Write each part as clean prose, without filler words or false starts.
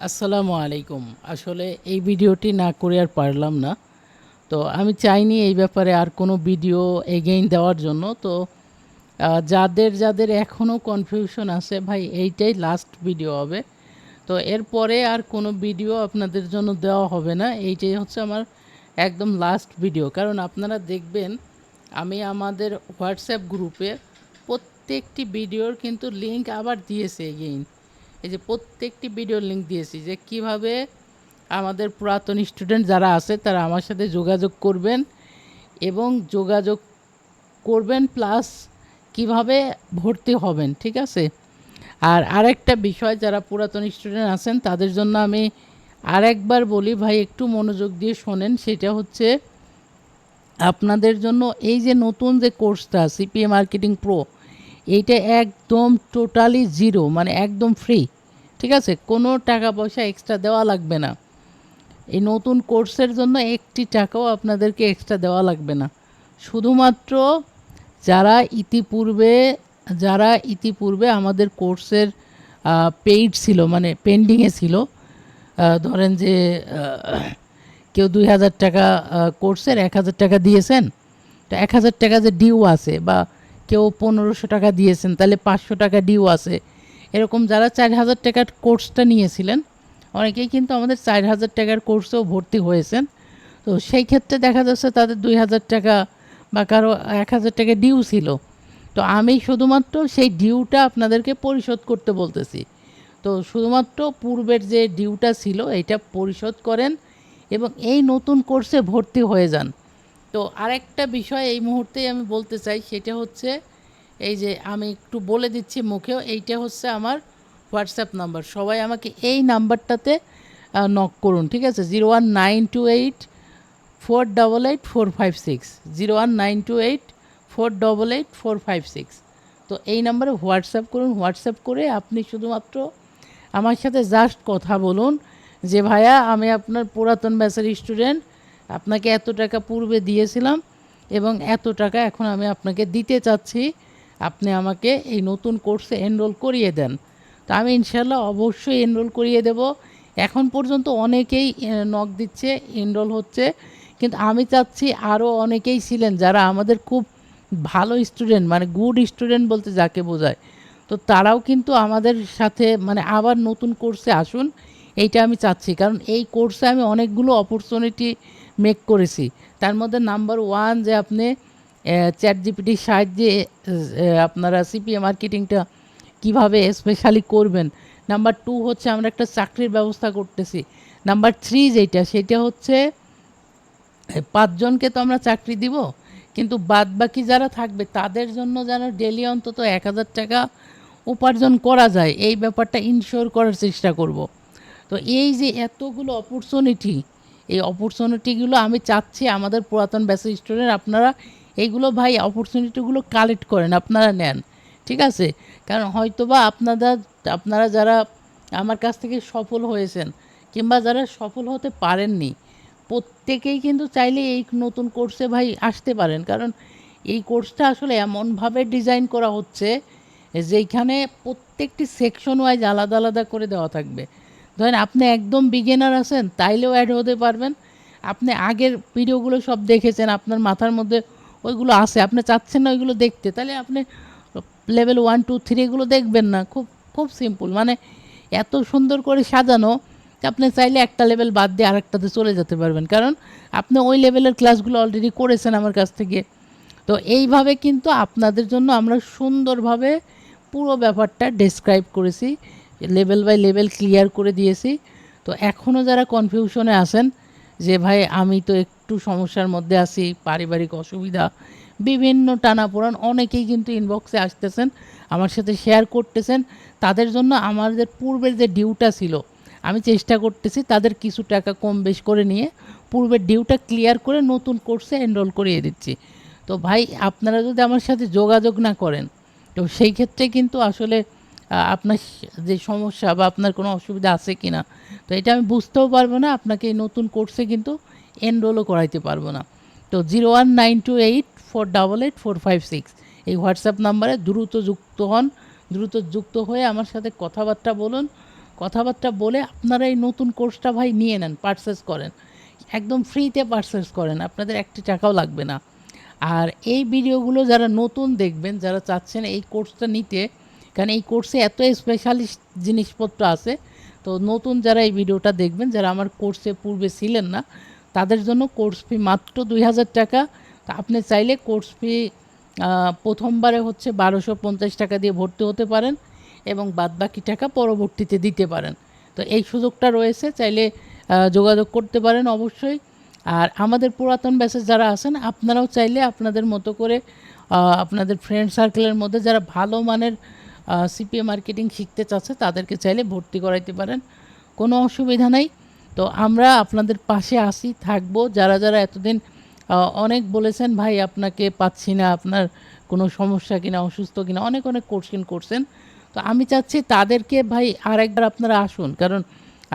আসসালামু আলাইকুম। আসলে এই ভিডিওটি না করে আর পারলাম না। তো আমি চাইনি এই ব্যাপারে আর কোনো ভিডিও এগেইন দেওয়ার জন্য। তো যাদের এখনও কনফিউশন আছে ভাই এইটাই লাস্ট ভিডিও হবে। তো এরপরে আর কোনো ভিডিও আপনাদের জন্য দেওয়া হবে না। এইটাই হচ্ছে আমার একদম লাস্ট ভিডিও। কারণ আপনারা দেখবেন আমি আমাদের হোয়াটসঅ্যাপ গ্রুপে প্রত্যেকটি ভিডিওর কিন্তু লিঙ্ক আবার দিয়েছি এগেইন। এই যে প্রত্যেকটি ভিডিওর লিঙ্ক দিয়েছি যে কিভাবে আমাদের পুরাতন স্টুডেন্ট যারা আছে তারা আমার সাথে যোগাযোগ করবেন এবং যোগাযোগ করবেন প্লাস কিভাবে ভর্তি হবেন, ঠিক আছে। আর আরেকটা বিষয়, যারা পুরাতন স্টুডেন্ট আছেন তাদের জন্য আমি আরেকবার বলি ভাই, একটু মনোযোগ দিয়ে শোনেন। সেটা হচ্ছে আপনাদের জন্য এই যে নতুন যে কোর্সটা সিপিএ মার্কেটিং প্রো, এইটা একদম টোটালি জিরো, মানে একদম ফ্রি, ঠিক আছে। কোনো টাকা পয়সা এক্সট্রা দেওয়া লাগবে না। এই নতুন কোর্সের জন্য একটি টাকাও আপনাদেরকে এক্সট্রা দেওয়া লাগবে না। শুধুমাত্র যারা ইতিপূর্বে আমাদের কোর্সের পেইড ছিল, মানে পেন্ডিংয়ে ছিল, ধরেন যে কেউ 2000 টাকা কোর্সের 1000 টাকা দিয়েছেন, তো 1000 টাকা যে ডিউ আছে, বা কেউ 1500 টাকা দিয়েছেন তাহলে 500 টাকা ডিউ আছে, এরকম যারা 4000 টাকার কোর্সটা নিয়েছিলেন অনেকেই কিন্তু আমাদের 4000 টাকার কোর্সেও ভর্তি হয়েছেন। তো সেই ক্ষেত্রে দেখা যাচ্ছে তাদের 2000 টাকা বা কারো 1000 টাকা ডিউ ছিল। তো আমি শুধুমাত্র সেই ডিউটা আপনাদেরকে পরিশোধ করতে বলতেছি। তো শুধুমাত্র পূর্বের যে ডিউটা ছিল এইটা পরিশোধ করেন এবং এই নতুন কোর্সে ভর্তি হয়ে যান। তো আরেকটা বিষয় এই মুহূর্তেই আমি বলতে চাই, সেটা হচ্ছে এই যে আমি একটু বলে দিচ্ছি মুখেও, এইটা হচ্ছে আমার হোয়াটসঅ্যাপ নাম্বার। সবাই আমাকে এই নাম্বারটাতে নক করুন, ঠিক আছে। 01928 488 456, 01928 488 456। তো এই নাম্বারে হোয়াটসঅ্যাপ করুন। হোয়াটসঅ্যাপ করে আপনি শুধুমাত্র আমার সাথে জাস্ট কথা বলুন যে ভাইয়া আমি আপনার পুরাতন ব্যাচের স্টুডেন্ট, আপনাকে এত টাকা পূর্বে দিয়েছিলাম এবং এত টাকা এখন আমি আপনাকে দিতে চাচ্ছি, আপনি আমাকে এই নতুন কোর্সে এনরোল করিয়ে দেন। তো আমি ইনশাল্লাহ অবশ্যই এনরোল করিয়ে দেব। এখন পর্যন্ত অনেকেই নক দিচ্ছে, এনরোল হচ্ছে, কিন্তু আমি চাচ্ছি আরও অনেকেই ছিলেন যারা আমাদের খুব ভালো স্টুডেন্ট, মানে গুড স্টুডেন্ট বলতে যাকে বোঝায়, তো তারাও কিন্তু আমাদের সাথে মানে আবার নতুন কোর্সে আসুন, এইটা আমি চাচ্ছি। কারণ এই কোর্সে আমি অনেকগুলো অপরচুনিটি মেক করেছি। তার মধ্যে নাম্বার ওয়ান যে আপনি চ্যাট জিপিটির সাহায্যে আপনারা সিপিএ মার্কেটিংটা কিভাবে স্পেশালি করবেন। নাম্বার টু হচ্ছে আমরা একটা চাকরির ব্যবস্থা করতেছি। নাম্বার থ্রি যেটা, সেটা হচ্ছে 5 জনকে তো আমরা চাকরি দিব, কিন্তু বাদ বাকি যারা থাকবে তাদের জন্য যেন ডেলি অন্তত 1000 টাকা উপার্জন করা যায়, এই ব্যাপারটা ইনশিওর করার চেষ্টা করব। তো এই যে এতগুলো অপরচুনিটি, এই অপরচুনিটিগুলো আমি চাচ্ছি আমাদের পুরাতন ব্যাচের স্টুডেন্ট আপনারা এইগুলো ভাই অপরচুনিটিগুলো কালেক্ট করেন, আপনারা নেন, ঠিক আছে। কারণ হয়তোবা আপনারা যারা আমার কাছ থেকে সফল হয়েছেন কিংবা যারা সফল হতে পারেননি, প্রত্যেকেই কিন্তু চাইলে এই নতুন কোর্সে ভাই আসতে পারেন। কারণ এই কোর্সটা আসলে এমনভাবে ডিজাইন করা হচ্ছে যেইখানে প্রত্যেকটি সেকশন ওয়াইজ আলাদা আলাদা করে দেওয়া থাকবে। ধরেন আপনি একদম বিগিনার আছেন তাইলেও অ্যাড হতে পারবেন। আপনি আগের ভিডিওগুলো সব দেখেছেন, আপনার মাথার মধ্যে ওইগুলো আছে, আপনি চাচ্ছেন না ওইগুলো দেখতে, তাহলে আপনি লেভেল 1 2 3 এগুলো দেখবেন না। খুব খুব সিম্পল, মানে এত সুন্দর করে সাজানো যে আপনি চাইলে একটা লেভেল বাদ দিয়ে আরেকটাতে চলে যেতে পারবেন, কারণ আপনি ওই লেভেলের ক্লাসগুলো অলরেডি করেছেন আমার কাছ থেকে। তো এইভাবে কিন্তু আপনাদের জন্য আমরা সুন্দরভাবে পুরো ব্যাপারটা ডেসক্রাইব করেছি, লেভেল বাই লেভেল ক্লিয়ার করে দিয়েছি। তো এখনও যারা কনফিউশনে আছেন যে ভাই আমি তো একটু সমস্যার মধ্যে আছি, পারিবারিক অসুবিধা, বিভিন্ন টানাপোড়েন, অনেকেই কিন্তু ইনবক্সে আসতেছেন, আমার সাথে শেয়ার করতেছেন, তাদের জন্য আমাদের পূর্বের যে ডিউটা ছিল আমি চেষ্টা করতেছি তাদের কিছু টাকা কম বেশ করে নিয়ে পূর্বের ডিউটা ক্লিয়ার করে নতুন কোর্সে এনরোল করিয়ে দিচ্ছি। তো ভাই আপনারা যদি আমার সাথে যোগাযোগ না করেন, তো সেই ক্ষেত্রে কিন্তু আসলে আপনার যে সমস্যা বা আপনার কোনো অসুবিধা আছে কি না, তো এটা আমি বুঝতেও পারবো না, আপনাকে এই নতুন কোর্সে কিন্তু এনরোলও করাইতে পারবো না। তো 01928 488 456 এই হোয়াটসঅ্যাপ নাম্বারে দ্রুত যুক্ত হন, দ্রুত যুক্ত হয়ে আমার সাথে কথাবার্তা বলুন। কথাবার্তা বলে আপনারা এই নতুন কোর্সটা ভাই নিয়ে নেন, পারচেস করেন, একদম ফ্রিতে পারচেস করেন, আপনাদের একটি টাকাও লাগবে না। আর এই ভিডিওগুলো যারা নতুন দেখবেন, যারা চাচ্ছেন এই কোর্সটা নিতে, কারণ এই কোর্সে এত স্পেশালিস্ট জিনিসপত্র আছে, তো নতুন যারা এই ভিডিওটা দেখবেন, যারা আমার কোর্সে পূর্বে ছিলেন না, তাদের জন্য কোর্স ফি মাত্র 2000 টাকা। তো আপনি চাইলে কোর্স ফি প্রথমবারে হচ্ছে 1250 টাকা দিয়ে ভর্তি হতে পারেন এবং বাদবাকি টাকা পরবর্তীতে দিতে পারেন। তো এই সুযোগটা রয়েছে, চাইলে যোগাযোগ করতে পারেন অবশ্যই। আর আমাদের পুরাতন ব্যাচে যারা আছেন, আপনারাও চাইলে আপনাদের মতো করে আপনাদের ফ্রেন্ড সার্কেলের মধ্যে যারা ভালো মানের সিপিএ মার্কেটিং শিখতে চাচ্ছে তাদেরকে চাইলে ভর্তি করাইতে পারেন, কোনো অসুবিধা নাই। তো আমরা আপনাদের পাশে আসি, থাকবো। যারা যারা এতদিন অনেক বলেছেন ভাই আপনাকে পাচ্ছি না, আপনার কোনো সমস্যা কিনা, অসুস্থ কিনা, অনেক অনেক কোশ্চেন করছেন। তো আমি চাচ্ছি তাদেরকে ভাই আরেকবার আপনারা আসুন, কারণ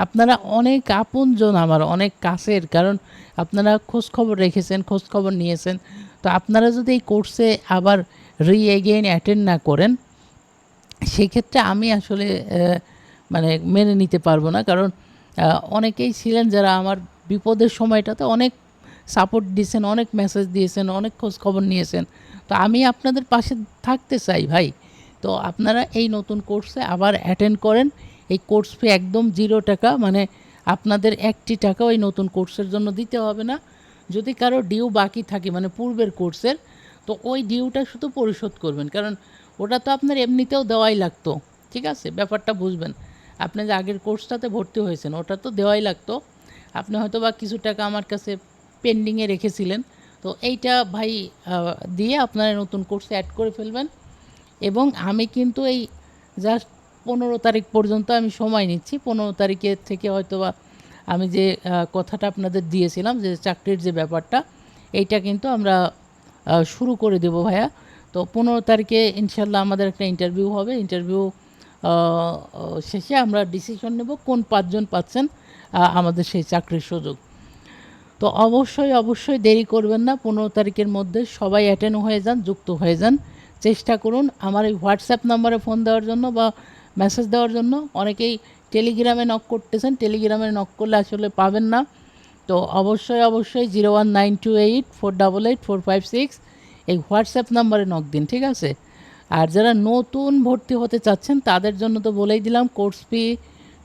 আপনারা অনেক আপনজন আমার, অনেক কাছের, কারণ আপনারা খোঁজখবর রেখেছেন, খোঁজখবর নিয়েছেন। তো আপনারা যদি এই কোর্সে আবার এগেইন অ্যাটেন্ড না করেন, সেক্ষেত্রে আমি আসলে মানে মেনে নিতে পারবো না। কারণ অনেকেই ছিলেন যারা আমার বিপদের সময়টাতে অনেক সাপোর্ট দিয়েছেন, অনেক মেসেজ দিয়েছেন, অনেক খোঁজখবর নিয়েছেন। তো আমি আপনাদের পাশে থাকতে চাই ভাই। তো আপনারা এই নতুন কোর্সে আবার অ্যাটেন্ড করেন। এই কোর্স ফি একদম 0 টাকা, মানে আপনাদের একটি টাকাও এই নতুন কোর্সের জন্য দিতে হবে না। যদি কারো ডিউ বাকি থাকে, মানে পূর্বের কোর্সের, তো ওই ডিউটা শুধু পরিশোধ করবেন, কারণ ওটা তো আপনার এমনিতেও দেওয়াই লাগতো। ঠিক আছে, ব্যাপারটা বুঝবেন। আপনি যে আগের কোর্সটাতে ভর্তি হয়েছেন ওটা তো দেওয়াই লাগতো। আপনি হয়তো বা কিছু টাকা আমার কাছে পেন্ডিংয়ে রেখেছিলেন, তো এইটা ভাই দিয়ে আপনারা নতুন কোর্সে অ্যাড করে ফেলবেন। এবং আমি কিন্তু এই জাস্ট 15 তারিখ পর্যন্ত আমি সময় নিচ্ছি। 15 তারিখের থেকে হয়তো বা আমি যে কথাটা আপনাদের দিয়েছিলাম যে চাকরির যে ব্যাপারটা, এইটা কিন্তু আমরা শুরু করে দেব ভাইয়া। তো 15 তারিখে ইনশাল্লাহ আমাদের একটা ইন্টারভিউ হবে। ইন্টারভিউ শেষে আমরা ডিসিশন নেব কোন 5 জন পাচ্ছেন আমাদের সেই চাকরির সুযোগ। তো অবশ্যই অবশ্যই দেরি করবেন না, 15 তারিখের মধ্যে সবাই অ্যাটেন্ড হয়ে যান, যুক্ত হয়ে যান। চেষ্টা করুন আমার এই হোয়াটসঅ্যাপ নাম্বারে ফোন দেওয়ার জন্য বা মেসেজ দেওয়ার জন্য। অনেকেই টেলিগ্রামে নক করতেছেন, টেলিগ্রামে নক করলে আসলে পাবেন না। তো অবশ্যই অবশ্যই 01928488456 এই হোয়াটসঅ্যাপ নাম্বারে নক দিন, ঠিক আছে? আর যারা নতুন ভর্তি হতে চাচ্ছেন তাদের জন্য তো বলেই দিলাম, কোর্স ফি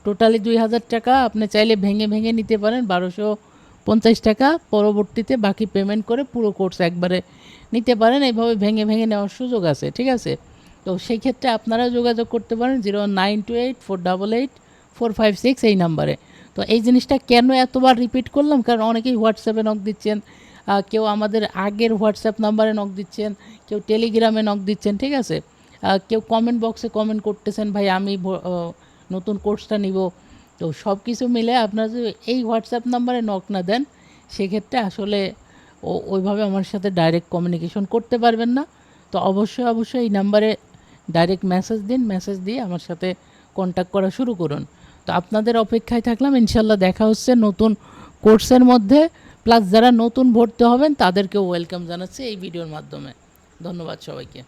টোটালি 2000 টাকা। আপনি চাইলে ভেঙে ভেঙে নিতে পারেন 1250 টাকা, পরবর্তীতে বাকি পেমেন্ট করে পুরো কোর্স একবারে নিতে পারেন। এইভাবে ভেঙে ভেঙে নেওয়ার সুযোগ আছে, ঠিক আছে? তো সেই ক্ষেত্রে আপনারা যোগাযোগ করতে পারেন 01928488456 এই নাম্বারে। তো এই জিনিসটা কেন এতবার রিপিট করলাম, কারণ অনেকেই হোয়াটসঅ্যাপে নক দিচ্ছেন, কেউ আমাদের আগের হোয়াটসঅ্যাপ নাম্বারে নক দিচ্ছেন, কেউ টেলিগ্রামে নক দিচ্ছেন, ঠিক আছে? কেউ কমেন্ট বক্সে কমেন্ট করতেছেন ভাই আমি নতুন কোর্সটা নিব। তো সব কিছু মিলে আপনারা যদি এই হোয়াটসঅ্যাপ নাম্বারে নক না দেন, সেক্ষেত্রে আসলে ওইভাবে আমার সাথে ডাইরেক্ট কমিউনিকেশন করতে পারবেন না। তো অবশ্যই অবশ্যই এই নাম্বারে ডাইরেক্ট মেসেজ দিন, মেসেজ দিয়ে আমার সাথে কন্ট্যাক্ট করা শুরু করুন। তো আপনাদের অপেক্ষায় থাকলাম, ইনশাল্লাহ দেখা হচ্ছে নতুন কোর্সের মধ্যে। প্লাস যারা নতুন ভর্তি হবেন তাদেরকেও ওয়েলকাম জানাচ্ছি এই ভিডিওর মাধ্যমে। ধন্যবাদ সবাইকে।